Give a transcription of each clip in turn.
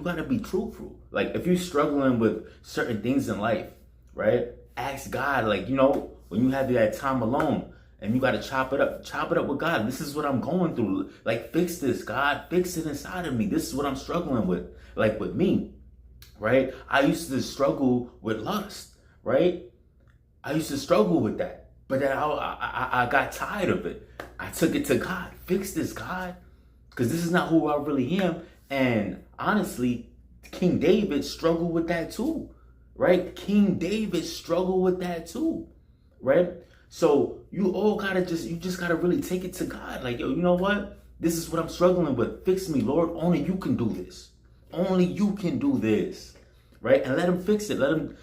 gotta be truthful. Like if you're struggling with certain things in life, right? Ask God, like, when you have that time alone and you gotta chop it up with God. This is what I'm going through. Like, fix this, God, fix it inside of me. This is what I'm struggling with. Like with me, right? I used to struggle with lust, right? I used to struggle with that, but then I got tired of it. I took it to God. Fix this, God, because this is not who I really am. And honestly, King David struggled with that too, right? King David struggled with that too, right? So you just gotta really take it to God. Like, yo, you know what? This is what I'm struggling with. Fix me, Lord. Only you can do this. Only you can do this, right? And let him fix it. Let him,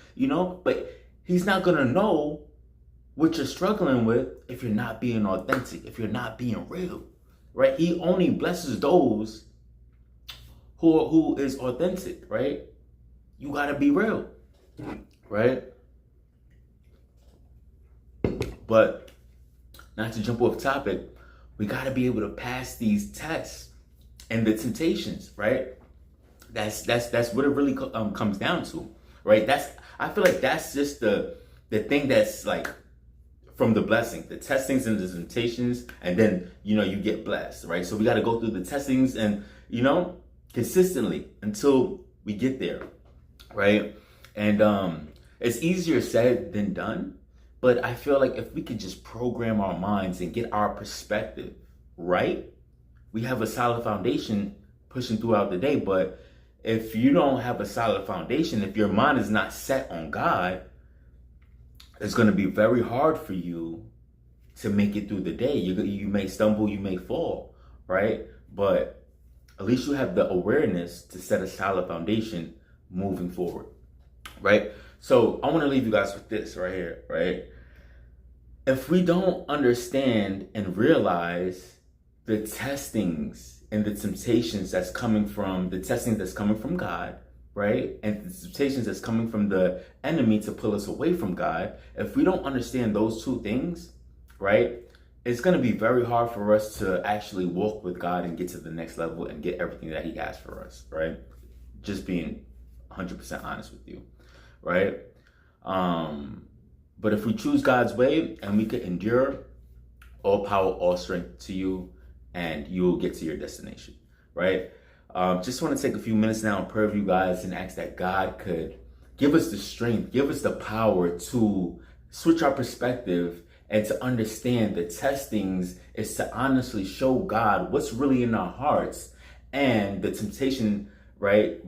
but he's not gonna know what you're struggling with if you're not being authentic, if you're not being real, right? He only blesses those who is authentic, right? You gotta be real, right? But not to jump off topic, we gotta be able to pass these tests and the temptations, right? That's what it really comes down to, right? I feel like that's just the thing that's like from the blessing, the testings and the temptations, and then you get blessed, right? So we got to go through the testings and consistently until we get there, right? And it's easier said than done, but I feel like if we could just program our minds and get our perspective right, we have a solid foundation pushing throughout the day. But if you don't have a solid foundation, if your mind is not set on God, it's going to be very hard for you to make it through the day. You may stumble, you may fall, right? But at least you have the awareness to set a solid foundation moving forward, right? So I want to leave you guys with this right here, right? If we don't understand and realize the testings and the temptations that's coming from God, right? And the temptations that's coming from the enemy to pull us away from God, if we don't understand those two things, right, it's going to be very hard for us to actually walk with God and get to the next level and get everything that he has for us, right? Just being 100% honest with you, right? But if we choose God's way and we can endure, all power, all strength to you, and you'll get to your destination, right? Just want to take a few minutes now and pray with you guys and ask that God could give us the strength, give us the power to switch our perspective and to understand the testings is to honestly show God what's really in our hearts, and the temptation, right?